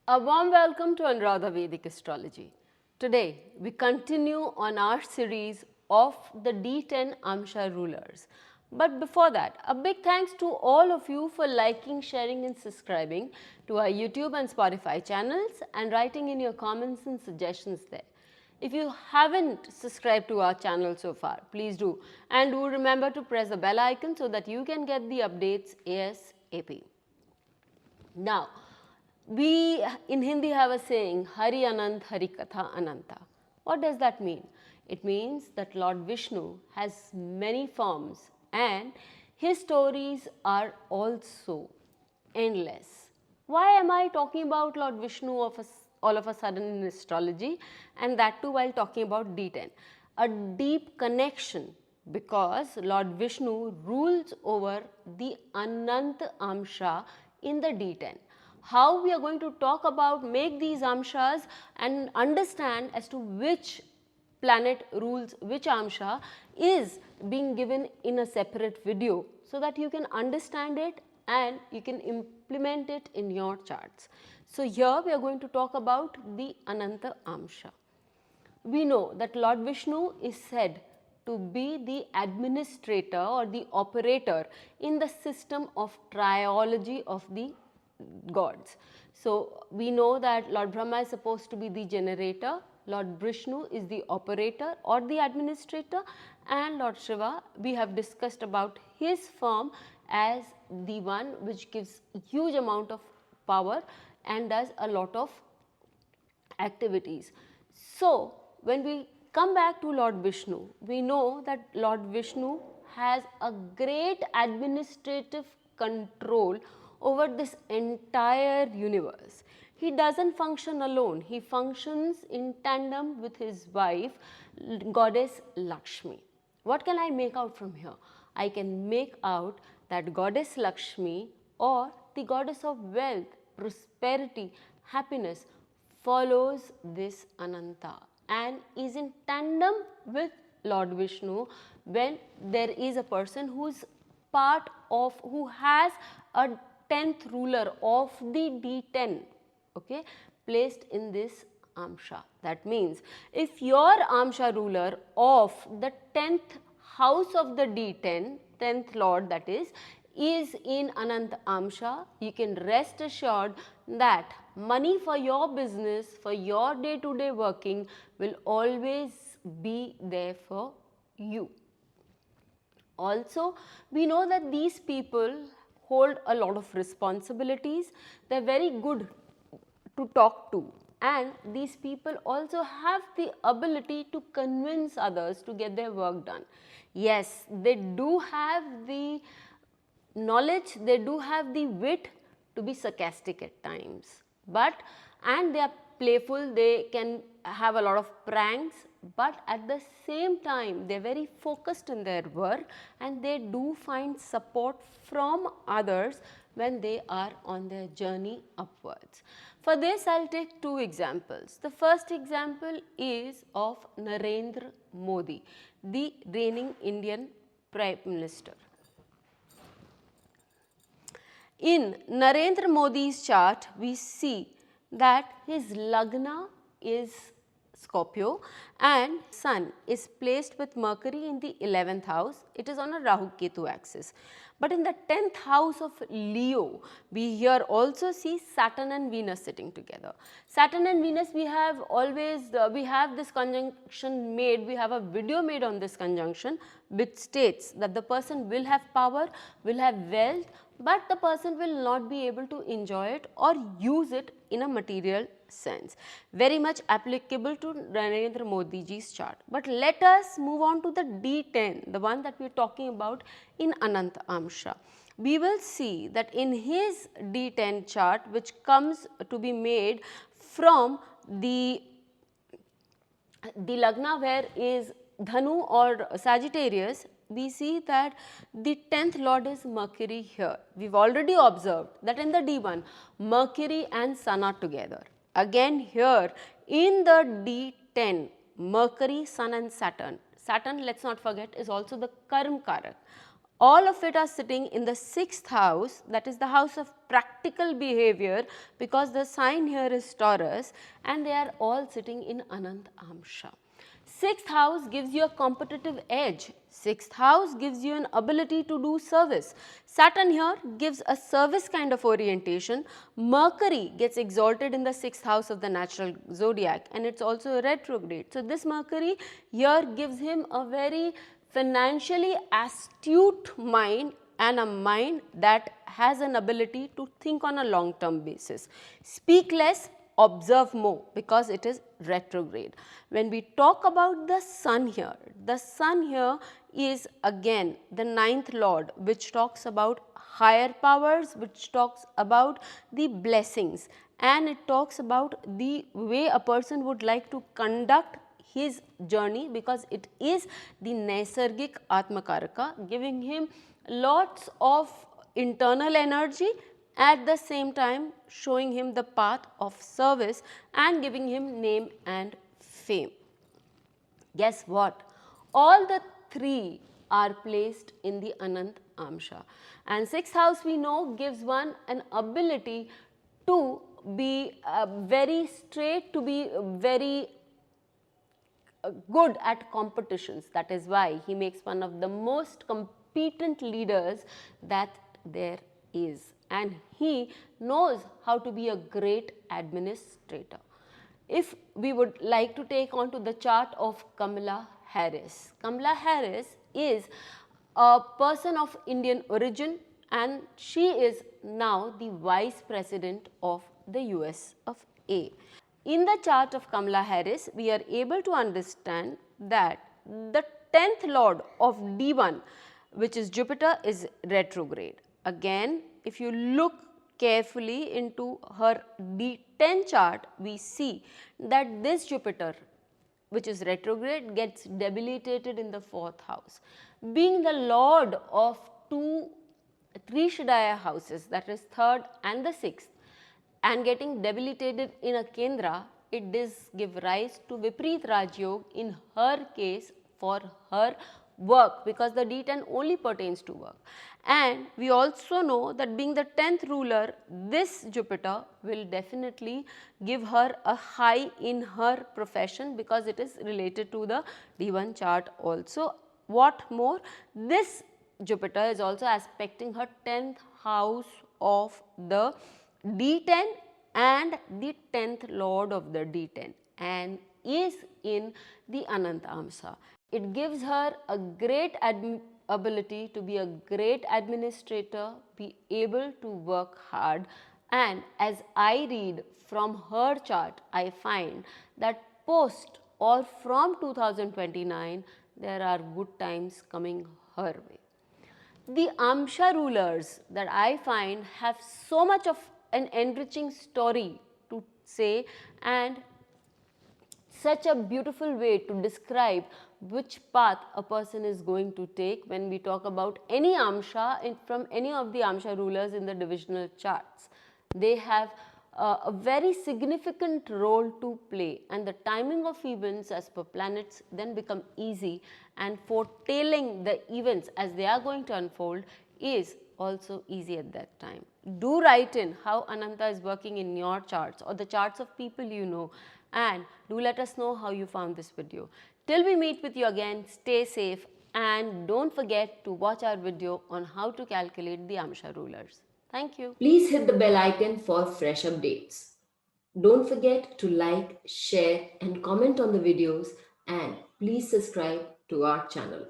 A warm welcome to Anuradha Vedic Astrology. Today we continue on our series of the D10 Amsha rulers. But before that, a big thanks to all of you for liking, sharing and subscribing to our YouTube and Spotify channels and writing in your comments and suggestions there. If you haven't subscribed to our channel so far, please do, and do remember to press the bell icon so that you can get the updates ASAP. Now, we in Hindi have a saying, Hari Anant, Hari Katha Ananta. What does that mean? It means that Lord Vishnu has many forms and his stories are also endless. Why am I talking about Lord Vishnu all of a sudden in astrology, and that too while talking about D10? A deep connection, because Lord Vishnu rules over the Anant Amsha in the D10. How we are going to talk about, make these amshas and understand as to which planet rules which amsha is being given in a separate video, so that you can understand it and you can implement it in your charts. So here we are going to talk about the Ananta Amsha. We know that Lord Vishnu is said to be the administrator or the operator in the system of triology of the gods. So we know that Lord Brahma is supposed to be the generator, Lord Vishnu is the operator or the administrator, and Lord Shiva, we have discussed about his form as the one which gives huge amount of power and does a lot of activities. So when we come back to Lord Vishnu, we know that Lord Vishnu has a great administrative control over this entire universe. He doesn't function alone, he functions in tandem with his wife, goddess Lakshmi. What can I make out from here? I can make out that goddess Lakshmi, or the goddess of wealth, prosperity, happiness, follows this Ananta and is in tandem with Lord Vishnu when there is a person who is part of, who has a 10th ruler of the D10, okay, placed in this Amsha. That means if your Amsha ruler of the 10th house of the D10, 10th lord that is in Anant Amsha, you can rest assured that money for your business, for your day-to-day working will always be there for you. Also, we know that these people hold a lot of responsibilities. They are very good to talk to, and these people also have the ability to convince others to get their work done. Yes, they do have the knowledge, they do have the wit to be sarcastic at times, and they are playful, they can have a lot of pranks, but at the same time they are very focused in their work and they do find support from others when they are on their journey upwards. For this I will take two examples. The first example is of Narendra Modi, the reigning Indian Prime Minister. In Narendra Modi's chart, we see that his Lagna is Scorpio and Sun is placed with Mercury in the 11th house. It is on a Rahu Ketu axis. But in the 10th house of Leo, we here also see Saturn and Venus sitting together. Saturn and Venus, we have always, we have this conjunction made, we have a video made on this conjunction which states that the person will have power, will have wealth, but the person will not be able to enjoy it or use it in a material sense. Very much applicable to Narendra Modi ji's chart. But let us move on to the D10, the one that we are talking about in Anant Amsha. We will see that in his D10 chart, which comes to be made from the Lagna where is Dhanu or Sagittarius, we see that the 10th lord is Mercury here. We have already observed that in the D1, Mercury and Sun are together. Again here in the D10, Mercury, Sun and Saturn. Saturn, let us not forget, is also the Karma Karak All of it are sitting in the sixth house, that is the house of practical behavior, because the sign here is Taurus, and they are all sitting in Anant Amsha. Sixth house gives you a competitive edge. Sixth house gives you an ability to do service. Saturn here gives a service kind of orientation. Mercury gets exalted in the sixth house of the natural zodiac, and it's also a retrograde. So this Mercury here gives him a very financially astute mind, and a mind that has an ability to think on a long term basis. Speak less, observe more, because it is retrograde. When we talk about the sun here, the sun here is again the ninth lord, which talks about higher powers, which talks about the blessings, and it talks about the way a person would like to conduct his journey, because it is the Naisargik Atmakaraka, giving him lots of internal energy, at the same time showing him the path of service and giving him name and fame. Guess what? All the three are placed in the Anant Amsha, and sixth house we know gives one an ability to be very straight, to be very good at competitions. That is why he makes one of the most competent leaders that there is, and he knows how to be a great administrator. If we would like to take on to the chart of Kamala Harris. Kamala Harris is a person of Indian origin, and she is now the Vice President of the US of A. In the chart of Kamala Harris, we are able to understand that the 10th lord of D1, which is Jupiter, is retrograde. Again, if you look carefully into her D10 chart, we see that this Jupiter, which is retrograde, gets debilitated in the 4th house. Being the lord of three Shadaya houses, that is 3rd and the 6th, and getting debilitated in a Kendra, it does give rise to Vipreet Rajyog in her case for her work, because the D10 only pertains to work. And we also know that being the 10th ruler, this Jupiter will definitely give her a high in her profession, because it is related to the D1 chart also. What more, this Jupiter is also aspecting her 10th house of the D10 and the 10th lord of the D10, and is in the Anant Amsha. It gives her a great ability to be a great administrator, be able to work hard, and as I read from her chart, I find that post or from 2029 there are good times coming her way. The Amsha rulers that I find have so much of an enriching story to say, and such a beautiful way to describe which path a person is going to take when we talk about any Amsha from any of the Amsha rulers in the divisional charts. They have a very significant role to play, and the timing of events as per planets then become easy, and foretelling the events as they are going to unfold is also easy at that time. Do write in how Ananta is working in your charts or the charts of people you know, and do let us know how you found this video. Till we meet with you again, stay safe, and don't forget to watch our video on how to calculate the Amsha rulers. Thank you. Please hit the bell icon for fresh updates. Don't forget to like, share and comment on the videos, and please subscribe to our channel.